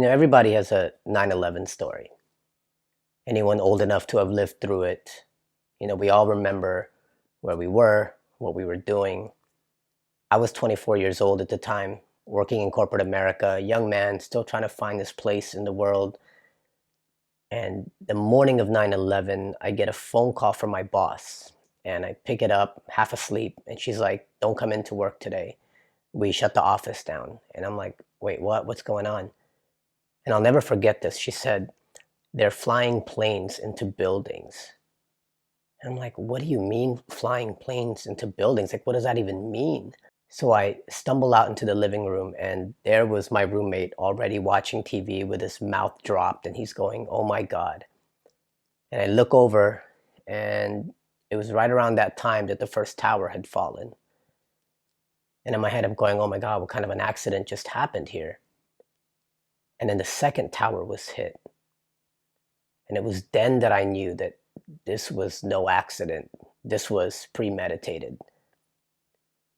Everybody has a 9/11 story. Anyone old enough to have lived through it, we all remember where we were, what we were doing. I was 24 years old at the time, working in corporate America, a young man still trying to find his place in the world. And the morning of 9/11, I get a phone call from my boss, and I pick it up, half asleep, and she's like, "Don't come into work today. We shut the office down." And I'm like, "Wait, what? What's going on?" And I'll never forget this. She said, "They're flying planes into buildings." And I'm like, "What do you mean flying planes into buildings? Like, what does that even mean?" So I stumble out into the living room, and there was my roommate already watching TV with his mouth dropped, and he's going, "Oh my God." And I look over, and it was right around that time that the first tower had fallen. And in my head, I'm going, "Oh my God, what kind of an accident just happened here?" And then the second tower was hit. And it was then that I knew that this was no accident. This was premeditated.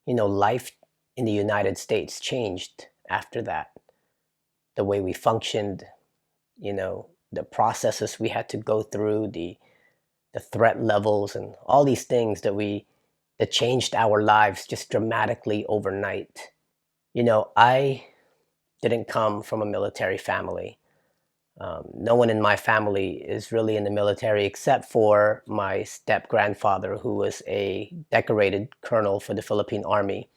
Life in the United States changed after that. The way we functioned, the processes we had to go through, the threat levels, and all these things that changed our lives just dramatically overnight. I didn't come from a military family. No one in my family is really in the military except for my step grandfather, who was a decorated colonel for the Philippine Army,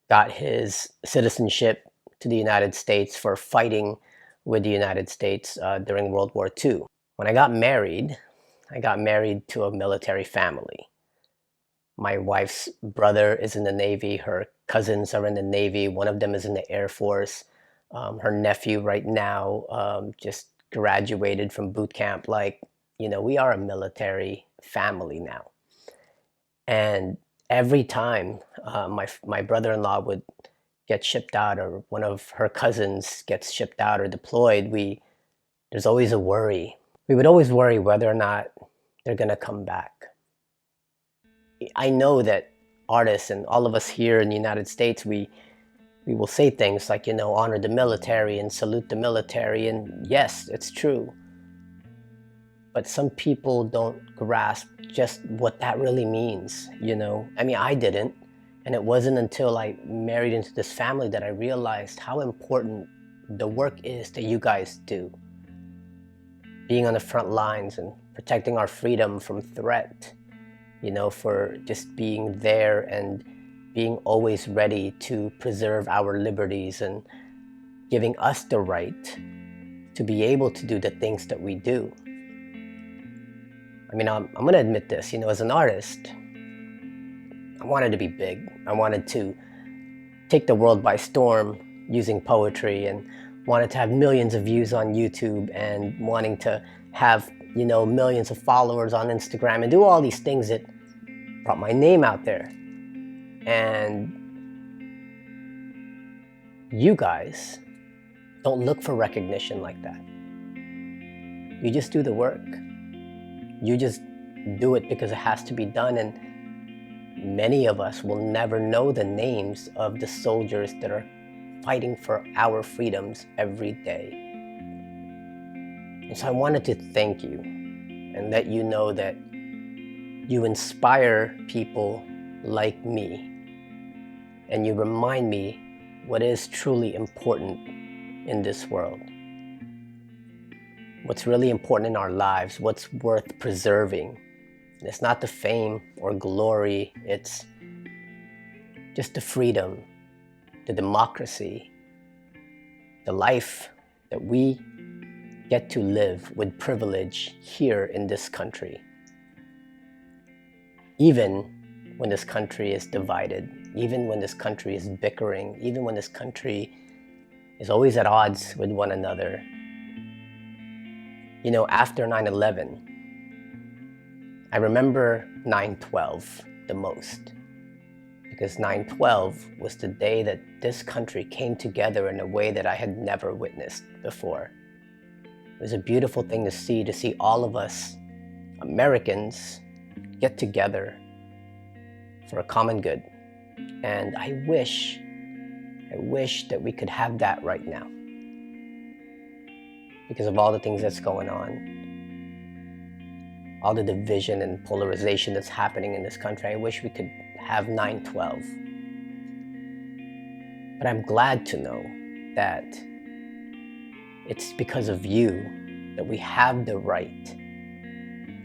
got his citizenship to the United States for fighting with the United States during World War II. When I got married to a military family. My wife's brother is in the Navy, her cousins are in the Navy, one of them is in the Air Force. Her nephew right now just graduated from boot camp. We are a military family now. And every time my brother-in-law would get shipped out, or one of her cousins gets shipped out or deployed, there's always a worry. We would always worry whether or not they're going to come back. I know that artists and all of us here in the United States, we will say things like, honor the military and salute the military. And yes, it's true. But some people don't grasp just what that really means. I mean, I didn't. And it wasn't until I married into this family that I realized how important the work is that you guys do. Being on the front lines and protecting our freedom from threat, for just being there and being always ready to preserve our liberties and giving us the right to be able to do the things that we do. I mean, I'm going to admit this, as an artist, I wanted to be big. I wanted to take the world by storm using poetry, and wanted to have millions of views on YouTube, and wanting to have, millions of followers on Instagram, and do all these things that brought my name out there. And you guys don't look for recognition like that. You just do the work. You just do it because it has to be done. And many of us will never know the names of the soldiers that are fighting for our freedoms every day. And so I wanted to thank you and let you know that you inspire people like me, and you remind me what is truly important in this world. What's really important in our lives, what's worth preserving. It's not the fame or glory, it's just the freedom, the democracy, the life that we get to live with privilege here in this country. Even when this country is divided, even when this country is bickering, even when this country is always at odds with one another. After 9/11, I remember 9/12 the most, because 9/12 was the day that this country came together in a way that I had never witnessed before. It was a beautiful thing to see all of us Americans get together for a common good. And I wish that we could have that right now. because of all the things that's going on, all the division and polarization that's happening in this country. I wish we could have 9/12. But I'm glad to know that it's because of you that we have the right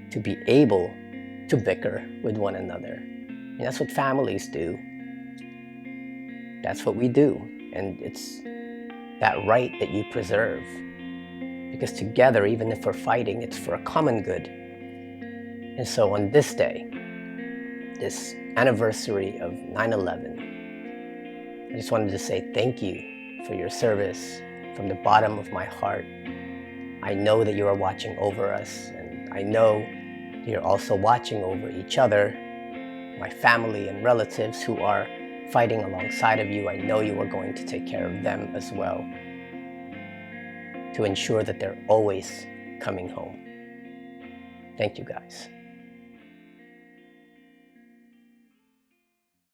to be able to bicker with one another. And that's what families do. That's what we do. And it's that right that you preserve. Because together, even if we're fighting, it's for a common good. And so on this day, this anniversary of 9/11, I just wanted to say thank you for your service from the bottom of my heart. I know that you are watching over us, and I know you're also watching over each other, my family and relatives who are fighting alongside of you. I know you are going to take care of them as well, to ensure that they're always coming home. Thank you, guys.